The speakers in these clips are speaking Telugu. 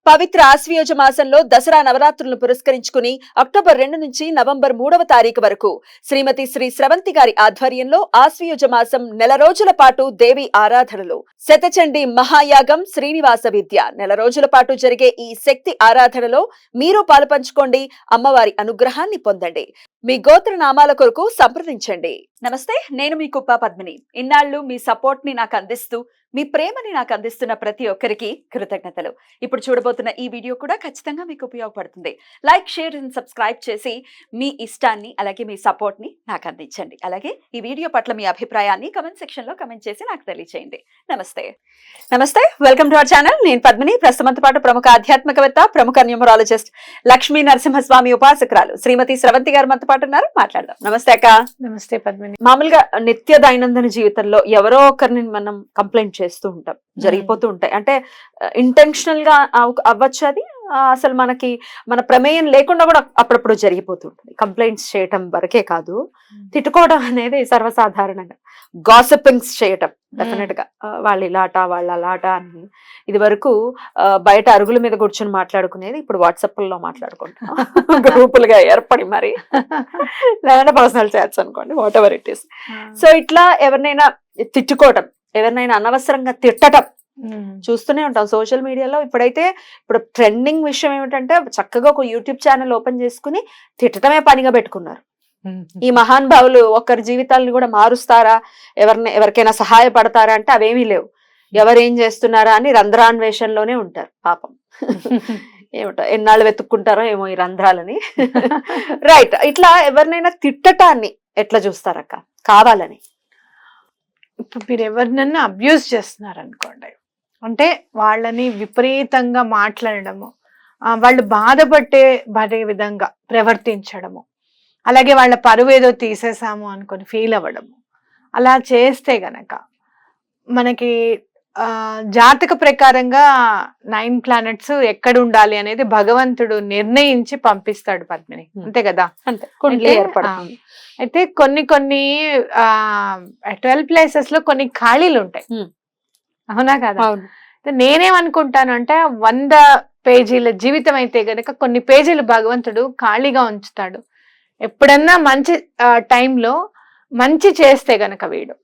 పవిత్ర ఆశ్వయుజ మాసంలో దసరా నవరాత్రులను పురస్కరించుకుని అక్టోబర్ 2 నుంచి నవంబర్ 3వ తారీఖు వరకు శ్రీమతి శ్రీ స్రవంతి గారి ఆధ్వర్యంలో ఆశ్వయుజ మాసం నెల రోజుల పాటు దేవి ఆరాధనలు శతచండి మహాయాగం శ్రీనివాస విద్య నెల రోజుల పాటు జరిగే ఈ శక్తి ఆరాధనలో మీరు పాలుపంచుకోండి, అమ్మవారి అనుగ్రహాన్ని పొందండి. మీ గోత్ర నామాల కొరకు సంప్రదించండి. నమస్తే, నేను మీ కుప్ప పద్మిని. ఇన్నాళ్ళు మీ సపోర్ట్ ని నాకు అందిస్తూ మీ ప్రేమని నాకు అందిస్తున్న ప్రతి ఒక్కరికి కృతజ్ఞతలు. ఇప్పుడు చూడబోతున్న ఈ వీడియో కూడా ఖచ్చితంగా మీకు ఉపయోగపడుతుంది. లైక్, షేర్ అండ్ సబ్స్క్రైబ్ చేసి మీ ఇష్టాన్ని అలాగే మీ సపోర్ట్ ని నాకు అందించండి. అలాగే ఈ వీడియో పట్ల మీ అభిప్రాయాన్ని కమెంట్ సెక్షన్ లో కమెంట్ చేసి నాకు తెలియజేయండి. నమస్తే, వెల్కమ్ టు అవర్ ఛానల్. నేను పద్మిని. ప్రస్తుతంతో పాటు ప్రముఖ ఆధ్యాత్మికవేత్త, ప్రముఖ న్యూమరాలజిస్ట్ లక్ష్మీ నరసింహస్వామి ఉపాసకురాలు శ్రీమతి స్రవంతి గారు మనతో పాటు ఉన్నారు. మాట్లాడదాం. నమస్తే అక్క. నమస్తే పద్మిని. మామూలుగా నిత్య దైనందిన జీవితంలో ఎవరో ఒకరిని మనం కంప్లైంట్ చేస్తూ ఉంటాం, జరిగిపోతూ ఉంటాయి. అంటే ఇంటెన్షనల్ గా అవ్వచ్చు, అది అసలు మన ప్రమేయం లేకుండా కూడా అప్పుడప్పుడు జరిగిపోతుంటుంది. కంప్లైంట్స్ చేయటం వరకే కాదు, తిట్టుకోవడం అనేది సర్వసాధారణంగా. గాసిపింగ్స్ చేయటం డెఫినెట్ గా, వాళ్ళు ఇలాట వాళ్ళ అలాట అని. ఇది వరకు బయట అరుగుల మీద కూర్చొని మాట్లాడుకునేది ఇప్పుడు వాట్సాప్లో మాట్లాడుకుంటాం, గ్రూపులుగా ఏర్పడి, మరి లేదంటే పర్సనల్ చాట్స్ అనుకోండి, what ever it is. So ఇట్లా ఎవరినైనా తిట్టుకోవటం, ఎవరినైనా అనవసరంగా తిట్టటం చూస్తూనే ఉంటాం సోషల్ మీడియాలో. ఇప్పుడు ట్రెండింగ్ విషయం ఏమిటంటే, చక్కగా ఒక యూట్యూబ్ ఛానల్ ఓపెన్ చేసుకుని తిట్టడమే పనిగా పెట్టుకున్నారు. ఈ మహానుభావులు ఒకరి జీవితాలను కూడా మారుస్తారా, ఎవరికైనా సహాయపడతారా అంటే అవేమీ లేవు. ఎవరేం చేస్తున్నారా అని రంధ్రాన్వేషణలోనే ఉంటారు పాపం. ఏమిటో ఎన్నాళ్ళు వెతుక్కుంటారో ఏమో ఈ రంధ్రాలని. రైట్, ఇట్లా ఎవరినైనా తిట్టటాన్ని ఎట్లా చూస్తారక్క కావాలని? ఇప్పుడు మీరు ఎవరినన్నా అబ్యూజ్ చేస్తున్నారు అనుకోండి, అంటే వాళ్ళని విపరీతంగా మాట్లాడము, వాళ్ళు పడే విధంగా ప్రవర్తించడము, అలాగే వాళ్ళ పరువు ఏదో తీసేసాము అనుకొని ఫీల్ అవ్వడము, అలా చేస్తే గనక మనకి జాతక ప్రకారంగా 9 ప్లానెట్స్ ఎక్కడ ఉండాలి అనేది భగవంతుడు నిర్ణయించి పంపిస్తాడు పద్మిని, అంతే కదా? అయితే కొన్ని 12 ప్లేసెస్ లో కొన్ని ఖాళీలు ఉంటాయి, అవునా కదా? నేనేమనుకుంటాను అంటే 100 పేజీల జీవితం అయితే గనక కొన్ని పేజీలు భగవంతుడు ఖాళీగా ఉంచుతాడు. ఎప్పుడన్నా మంచి టైంలో మంచి చేస్తే గనక, వీడు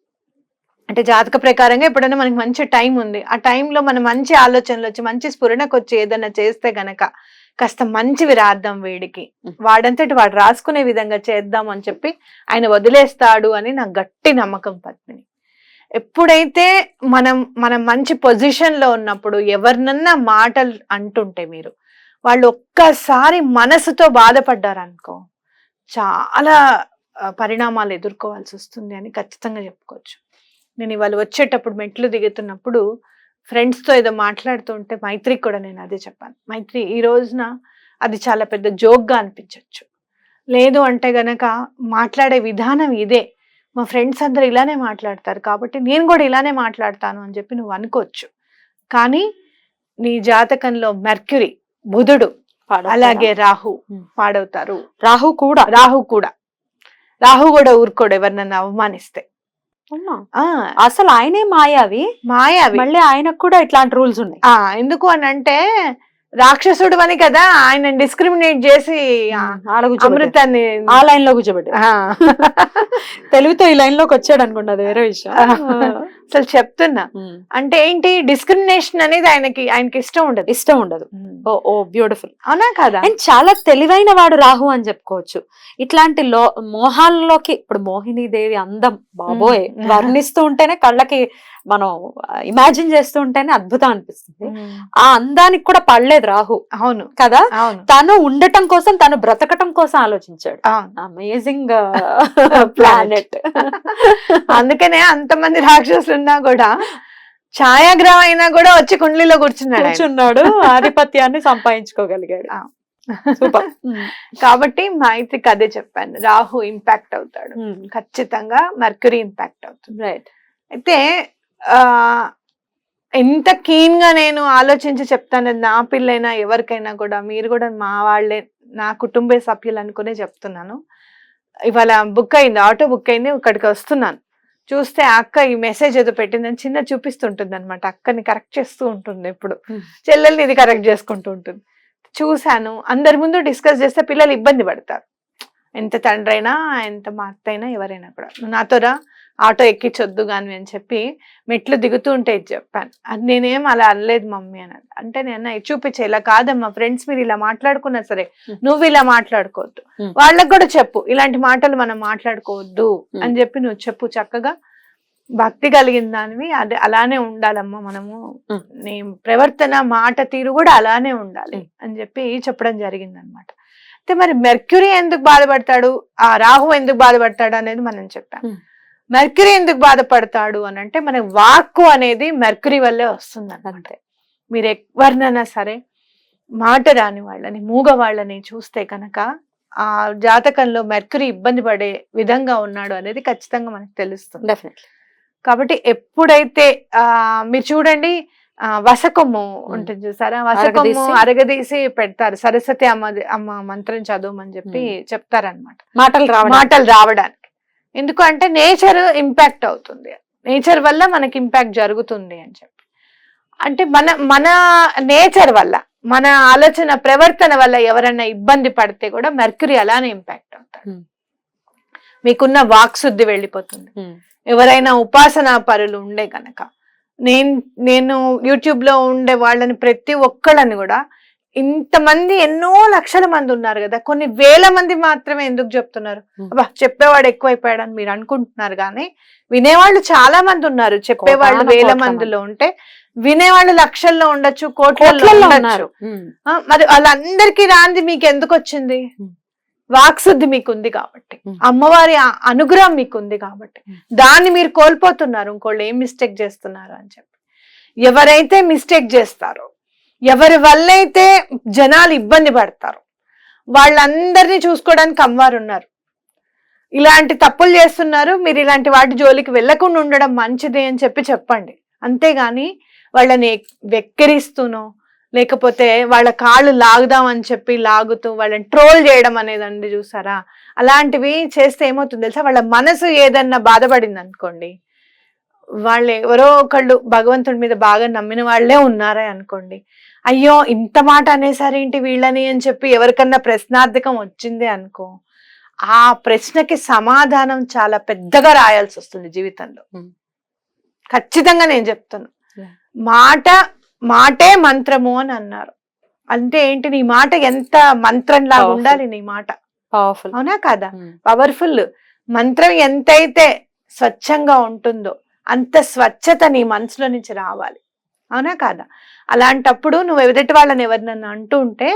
అంటే జాతక ప్రకారంగా ఎప్పుడైనా మనకి మంచి టైం ఉంది, ఆ టైంలో మనం మంచి ఆలోచనలు వచ్చి మంచి స్ఫురణకు వచ్చి ఏదైనా చేస్తే గనక కాస్త మంచివి రాద్దాం వీడికి, వాడంతటి వాడు రాసుకునే విధంగా చేద్దాం అని చెప్పి ఆయన వదిలేస్తాడు అని నాకు గట్టి నమ్మకం పద్మిని. ఎప్పుడైతే మనం మంచి పొజిషన్ లో ఉన్నప్పుడు ఎవరినన్నా మాటలు అంటుంటే వాళ్ళు ఒక్కసారి మనసుతో బాధపడ్డారనుకో, చాలా పరిణామాలు ఎదుర్కోవాల్సి వస్తుంది అని ఖచ్చితంగా చెప్పుకోవచ్చు. నేను ఇవాళ వచ్చేటప్పుడు మెట్లు దిగుతున్నప్పుడు ఫ్రెండ్స్తో ఏదో మాట్లాడుతుంటే మైత్రికి కూడా నేను అదే చెప్పాను. మైత్రి, ఈ రోజున అది చాలా పెద్ద జోక్గా అనిపించవచ్చు, లేదు అంటే గనక మాట్లాడే విధానం ఇదే, మా ఫ్రెండ్స్ అందరూ ఇలానే మాట్లాడతారు కాబట్టి నేను కూడా ఇలానే మాట్లాడతాను అని చెప్పి నువ్వు అనుకోవచ్చు. కానీ నీ జాతకంలో మెర్క్యూరీ, బుధుడు, అలాగే రాహు పాడవుతారు. రాహు కూడా ఊరుకోడు ఎవరినన్నా అవమానిస్తే. అసలు ఆయనే మాయావి, మళ్ళీ ఆయనకు కూడా ఇట్లాంటి రూల్స్ ఉన్నాయి. ఎందుకు అని అంటే, రాక్షసుడు అని కదా ఆయన డిస్క్రిమినేట్ చేసి అమృతాన్ని ఆ లైన్ లో కూర్చోబెట్టాడు. తెలివితో ఈ లైన్ లోకి వచ్చాడు అనుకోండి, అది వేరే విషయం. అసలు చెప్తున్నా, అంటే ఏంటి, డిస్క్రిమినేషన్ అనేది ఆయనకి ఇష్టం ఉండదు. ఓ బ్యూటిఫుల్, అవునా కదా? అండ్ చాలా తెలివైన వాడు రాహు అని చెప్పుకోవచ్చు. ఇట్లాంటి మోహాల్లోకి, ఇప్పుడు మోహిని దేవి అందం బాబోయ్ వర్ణిస్తూ ఉంటేనే కళ్ళకి, మనం ఇమాజిన్ చేస్తూ ఉంటేనే అద్భుతం అనిపిస్తుంది. ఆ అందానికి కూడా పడలేదు రాహు, అవును కదా? తను ఉండటం కోసం, తను బ్రతకటం కోసం ఆలోచించాడు. Amazing planet. అందుకనే అంతమంది రాక్షసులు ఉన్నా కూడా, ఛాయాగ్రహం అయినా కూడా వచ్చి కుండలిలో కూర్చున్నాడు, ఆధిపత్యాన్ని సంపాదించుకోగలిగాడు. సూపర్. కాబట్టి మైత్రికి అదే చెప్పాను, రాహు ఇంపాక్ట్ అవుతాడు ఖచ్చితంగా, మెర్క్యూరీ ఇంపాక్ట్ అవుతుంది. రైట్. అయితే ఎంత కీన్ గా నేను ఆలోచించి చెప్తాను, నా పిల్లైనా ఎవరికైనా కూడా, మీరు కూడా మా వాళ్ళే, నా కుటుంబ సభ్యులు అనుకునే చెప్తున్నాను. ఇవాళ బుక్ అయింది, ఆటో బుక్ అయింది, ఇక్కడికి వస్తున్నాను. చూస్తే ఆ అక్క ఈ మెసేజ్ ఏదో పెట్టిందని చిన్న చూపిస్తుంటుంది అనమాట, అక్కని కరెక్ట్ చేస్తూ ఉంటుంది ఎప్పుడు, చెల్లెల్ని ఇది కరెక్ట్ చేసుకుంటూ ఉంటుంది. చూశాను, అందరి ముందు డిస్కస్ చేస్తే పిల్లలు ఇబ్బంది పడతారు, ఎంత తండ్రి అయినా ఎంత మా అత్త అయినా ఎవరైనా కూడా. నాతో రా ఆటో ఎక్కించొద్దు కానీ అని చెప్పి మెట్లు దిగుతూ ఉంటే ఇది చెప్పాను. అది నేనేం అలా అనలేదు మమ్మీ అన్నది. అంటే నేను చూపించే, ఇలా కాదమ్మా, ఫ్రెండ్స్ మీరు ఇలా మాట్లాడుకున్నా సరే నువ్వు ఇలా మాట్లాడుకోవద్దు, వాళ్ళకి కూడా చెప్పు ఇలాంటి మాటలు మనం మాట్లాడుకోవద్దు అని చెప్పి నువ్వు చెప్పు, చక్కగా భక్తి కలిగిన దానివి, అది అలానే ఉండాలమ్మా మనము, నీ ప్రవర్తన మాట తీరు కూడా అలానే ఉండాలి అని చెప్పి చెప్పడం జరిగింది అనమాట. అయితే మరి మెర్క్యూరీ ఎందుకు బాధపడతాడు, ఆ రాహు ఎందుకు బాధపడతాడు అనేది మనం చెప్పాం. మెర్క్యూరీ ఎందుకు బాధపడతాడు అని అంటే మన వాక్కు అనేది మెర్క్యూరీ వల్లే వస్తుంది అన్నమాట. మీరు ఎవరినైనా సరే మాట రాని వాళ్ళని, మూగ వాళ్ళని చూస్తే కనుక ఆ జాతకంలో మెర్క్యూరీ ఇబ్బంది పడే విధంగా ఉన్నాడు అనేది ఖచ్చితంగా మనకు తెలుస్తుంది. డెఫినెట్లీ. కాబట్టి ఎప్పుడైతే మీరు చూడండి వసకొమ్ము ఉంటుంది చూసారా, వసకొమ్ము అరగదీసి పెడతారు, సరస్వతి అమ్మ మంత్రం చదవమని చెప్పి చెప్తారనమాట, మాటలు రావడానికి. ఎందుకు అంటే నేచర్ ఇంపాక్ట్ అవుతుంది, నేచర్ వల్ల మనకి ఇంపాక్ట్ జరుగుతుంది అని చెప్పి. అంటే మన నేచర్ వల్ల, మన ఆలోచన ప్రవర్తన వల్ల ఎవరైనా ఇబ్బంది పడితే కూడా మెర్క్యూరీ అలానే ఇంపాక్ట్ అవుతాడు. మీకున్న వాక్శుద్ధి వెళ్ళిపోతుంది. ఎవరైనా ఉపాసనా పరులు ఉండే కనుక, నేను యూట్యూబ్ లో ఉండే వాళ్ళని ప్రతి ఒక్కళ్ళని కూడా, ఇంతమంది ఎన్నో లక్షల మంది ఉన్నారు కదా, కొన్ని వేల మంది మాత్రమే ఎందుకు చెప్తున్నారు, అబ్బా చెప్పేవాడు ఎక్కువైపోయాడని మీరు అనుకుంటున్నారు, కానీ వినేవాళ్ళు చాలా మంది ఉన్నారు. చెప్పేవాళ్ళు వేల మందిలో ఉంటే వినేవాళ్ళు లక్షల్లో ఉండొచ్చు, కోట్లలో ఉన్నారు. మరి వాళ్ళందరికీ రాంది మీకు ఎందుకు వచ్చింది? వాక్శుద్ధి మీకుంది కాబట్టి, అమ్మవారి అనుగ్రహం మీకుంది కాబట్టి. దాన్ని మీరు కోల్పోతున్నారు, ఇంకోళ్ళు ఏం మిస్టేక్ చేస్తున్నారు అని చెప్పి. ఎవరైతే మిస్టేక్ చేస్తారో, ఎవరి వల్ల అయితే జనాలు ఇబ్బంది పడతారు, వాళ్ళందరినీ చూసుకోవడానికి అమ్మవారు ఉన్నారు. ఇలాంటి తప్పులు చేస్తున్నారు, మీరు ఇలాంటి వాటి జోలికి వెళ్లకుండా ఉండడం మంచిది అని చెప్పి చెప్పండి. అంతేగాని వాళ్ళని వెక్కిరిస్తూనో, లేకపోతే వాళ్ళ కాళ్ళు లాగుదామని చెప్పి లాగుతూ వాళ్ళని ట్రోల్ చేయడం అనేది అండి చూసారా, అలాంటివి చేస్తే ఏమవుతుంది తెలుసా, వాళ్ళ మనసు ఏదన్నా బాధపడింది అనుకోండి, వాళ్ళు ఎవరో ఒకళ్ళు భగవంతుడి మీద బాగా నమ్మిన వాళ్ళే ఉన్నారే అనుకోండి, అయ్యో ఇంత మాట అనేసారేంటి వీళ్ళని అని చెప్పి ఎవరికన్నా ప్రశ్నార్థకం వచ్చింది అనుకో, ఆ ప్రశ్నకి సమాధానం చాలా పెద్దగా రాయాల్సి వస్తుంది జీవితంలో. ఖచ్చితంగా నేను చెప్తాను, మాటే మంత్రము అని అన్నారు. అంటే ఏంటి, నీ మాట ఎంత మంత్రం లాగా ఉండాలి, నీ మాట పవర్ఫుల్, అవునా కదా, పవర్ఫుల్. మంత్రం ఎంతైతే స్వచ్ఛంగా ఉంటుందో అంత స్వచ్ఛత నీ మనసులో నుంచి రావాలి, అవునా కాదా? అలాంటప్పుడు నువ్వు ఎదుటి వాళ్ళని ఎవరినన్నా అంటూ ఉంటే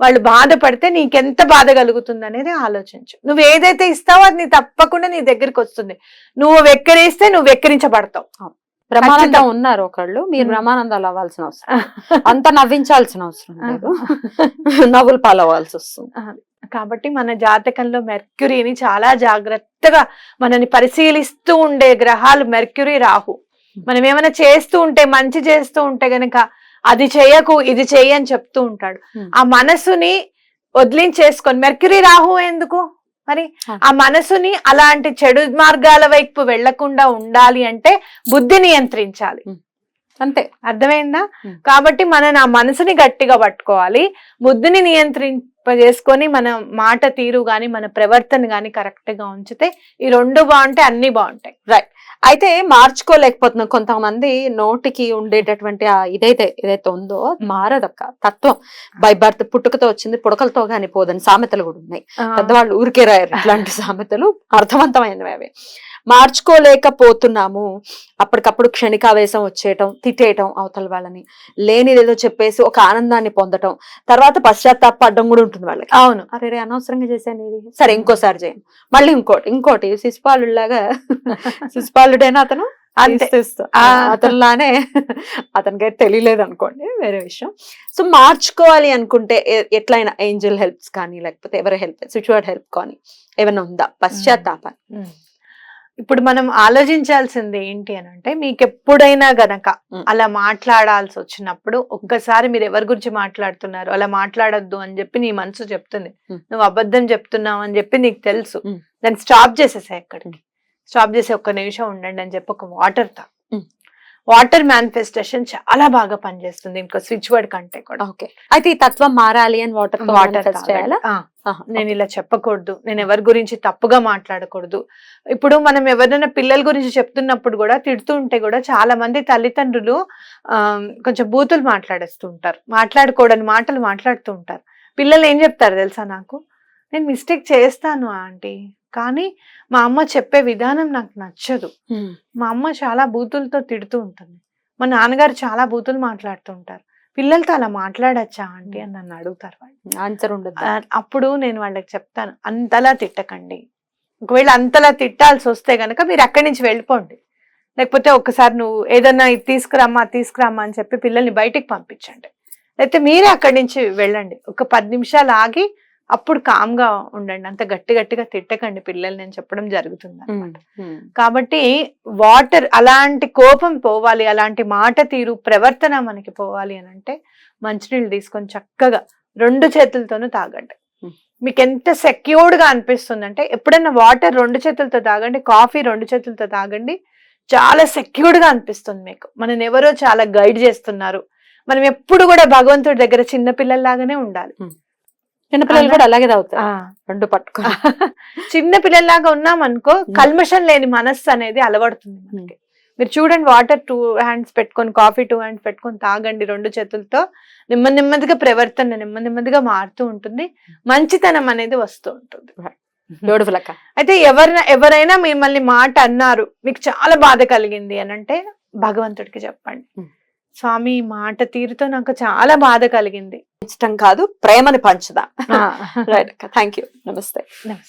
వాళ్ళు బాధపడితే నీకెంత బాధ కలుగుతుంది అనేది ఆలోచించు. నువ్వు ఏదైతే ఇస్తావో అది తప్పకుండా నీ దగ్గరికి వస్తుంది. నువ్వు వెక్కిరిస్తే నువ్వు వెక్కిరించబడతావు. బ్రహ్మానందం ఉన్నారు ఒకళ్ళు, మీరు బ్రహ్మానందాలు అవ్వాల్సిన అవసరం, అంత నవ్వించాల్సిన అవసరం లేదు, నవ్వులు పాలవ్వాల్సి వస్తుంది. కాబట్టి మన జాతకంలో మెర్క్యూరీని చాలా జాగ్రత్తగా మనని పరిశీలిస్తూ ఉండే గ్రహాలు మెర్క్యూరీ, రాహు. మనం ఏమైనా చేస్తూ ఉంటే, మంచి చేస్తూ ఉంటే గనక అది చెయ్యకు ఇది చెయ్యి అని చెప్తూ ఉంటాడు. ఆ మనసుని వదిలించేసుకొని, మెర్క్యూరీ రాహు ఎందుకు మరి, ఆ మనసుని అలాంటి చెడు మార్గాల వైపు వెళ్లకుండా ఉండాలి అంటే బుద్ధి నియంత్రించాలి, అంతే. అర్థమైందా? కాబట్టి మనం ఆ మనసుని గట్టిగా పట్టుకోవాలి, బుద్ధిని నియంత్రింపజేసుకొని మన మాట తీరు గాని మన ప్రవర్తన గాని కరెక్ట్ గా ఉంచితే ఈ రెండు బాగుంటాయి, అన్ని బాగుంటాయి. రైట్. అయితే మార్చుకోలేకపోతున్నాం, కొంతమంది నోటికి ఉండేటటువంటి ఏదైతే ఉందో మారదక్క తత్వం. బై బర్త్, పుట్టుకతో వచ్చింది పుడకలతో గాని పోదని సామెతలు కూడా ఉన్నాయి, పెద్దవాళ్ళు ఊరికే రాయరు ఇట్లాంటి సామెతలు, అర్థవంతమైనవి అవి. మార్చుకోలేకపోతున్నాము, అప్పటికప్పుడు క్షణికావేశం వచ్చేయటం, తిట్టేయటం అవతల వాళ్ళని, లేనిదేదో చెప్పేసి ఒక ఆనందాన్ని పొందటం, తర్వాత పశ్చాత్తాపడడం కూడా ఉంటుంది వాళ్ళకి. అవును, అరే అనవసరంగా చేశాను ఇది, సరే ఇంకోసారి చేయను, మళ్ళీ ఇంకోటి శిశుపాలులాగా, శిశుపాలుడైనా అతను అతనిలానే, అతనికైతే తెలియలేదు అనుకోండి, వేరే విషయం. సో మార్చుకోవాలి అనుకుంటే ఎట్లయినా ఏంజల్ హెల్ప్స్ కానీ, లేకపోతే ఎవరి హెల్ప్, సిచ్యువేట్ హెల్ప్ కానీ ఏమైనా ఉందా పశ్చాత్తాపాన్ని? ఇప్పుడు మనం ఆలోచించాల్సింది ఏంటి అని అంటే, మీకు ఎప్పుడైనా గనక అలా మాట్లాడాల్సి వచ్చినప్పుడు ఒక్కసారి మీరు ఎవరి గురించి మాట్లాడుతున్నారు, అలా మాట్లాడొద్దు అని చెప్పి నీ మనసు చెప్తుంది, నువ్వు అబద్ధం చెప్తున్నావు అని చెప్పి నీకు తెలుసు, దాన్ని స్టాప్ చేసేసాయి. ఎక్కడికి స్టాప్ చేసి ఒక్క నిమిషం ఉండండి అని చెప్పి ఒక వాటర్ తా. Mm. వాటర్ మేనిఫెస్టేషన్ చాలా బాగా పనిచేస్తుంది ఇంకో స్విచ్ వర్డ్ కంటే కూడా. ఓకే, అయితే ఈ తత్వం మారాలి అని వాటర్ వాటర్ చేయాలా? నేను ఇలా చెప్పకూడదు, నేను ఎవరి గురించి తప్పుగా మాట్లాడకూడదు. ఇప్పుడు మనం ఎవరైనా పిల్లల గురించి చెప్తున్నప్పుడు కూడా తిడుతూ ఉంటే కూడా చాలా మంది తల్లిదండ్రులు కొంచెం బూతులు మాట్లాడేస్తూ ఉంటారు, మాట్లాడకూడని మాటలు మాట్లాడుతూ ఉంటారు. పిల్లలు ఏం చెప్తారు తెలుసా, నాకు నేను మిస్టేక్ చేస్తాను ఆంటీ, కానీ మా అమ్మ చెప్పే విధానం నాకు నచ్చదు, మా అమ్మ చాలా బూతులతో తిడుతూ ఉంటుంది, మా నాన్నగారు చాలా బూతులు మాట్లాడుతూ ఉంటారు, పిల్లలతో అలా మాట్లాడచ్చా ఆంటీ అని నన్ను అడుగుతారు వాళ్ళు. ఆన్సర్ ఉండదు. అప్పుడు నేను వాళ్ళకి చెప్తాను, అంతలా తిట్టకండి, ఒకవేళ అంతలా తిట్టాల్సి వస్తే గనక మీరు అక్కడి నుంచి వెళ్ళిపోండి, లేకపోతే ఒకసారి నువ్వు ఏదన్నా ఇది తీసుకురామ్మా అని చెప్పి పిల్లల్ని బయటికి పంపించండి, లేకపోతే మీరే అక్కడి నుంచి వెళ్ళండి, ఒక 10 నిమిషాలు ఆగి అప్పుడు కామ్గా ఉండండి, అంత గట్టిగా తిట్టకండి పిల్లల్ని అని చెప్పడం జరుగుతుంది అన్నమాట. కాబట్టి వాటర్, అలాంటి కోపం పోవాలి, అలాంటి మాట తీరు ప్రవర్తన మనకి పోవాలి అని అంటే మంచినీళ్ళు తీసుకొని చక్కగా 2 చేతులతోనూ తాగండి. మీకు ఎంత సెక్యూర్డ్ గా అనిపిస్తుంది అంటే, ఎప్పుడైనా వాటర్ 2 చేతులతో తాగండి, కాఫీ 2 చేతులతో తాగండి, చాలా సెక్యూర్డ్ గా అనిపిస్తుంది మీకు. మనని ఎవరో చాలా గైడ్ చేస్తున్నారు. మనం ఎప్పుడు కూడా భగవంతుడి దగ్గర చిన్న పిల్లల్లాగానే ఉండాలి. చిన్నపిల్లలు కూడా అలాగే తాగుతారు, 2 పట్టుకో. చిన్న పిల్లల్లాగా ఉన్నాం అనుకో, కల్మషం లేని మనస్సు అనేది అలవడుతుంది మనకి. మీరు చూడండి, వాటర్ 2 హ్యాండ్స్ పెట్టుకొని, కాఫీ 2 హ్యాండ్స్ పెట్టుకొని తాగండి 2 చేతులతో, నెమ్మదిగా ప్రవర్తన నెమ్మదిగా మారుతూ ఉంటుంది, మంచితనం అనేది వస్తూ ఉంటుంది. బ్యూటిఫుల్ అక్క. అయితే ఎవరైనా మిమ్మల్ని మాట అన్నారు, మీకు చాలా బాధ కలిగింది అని అంటే భగవంతుడికి చెప్పండి, స్వామి మాట తీరుతో నాకు చాలా బాధ కలిగింది. ఇష్టం కాదు, ప్రేమని పంచుదా. రైట్ అక్క, థ్యాంక్ యూ, నమస్తే.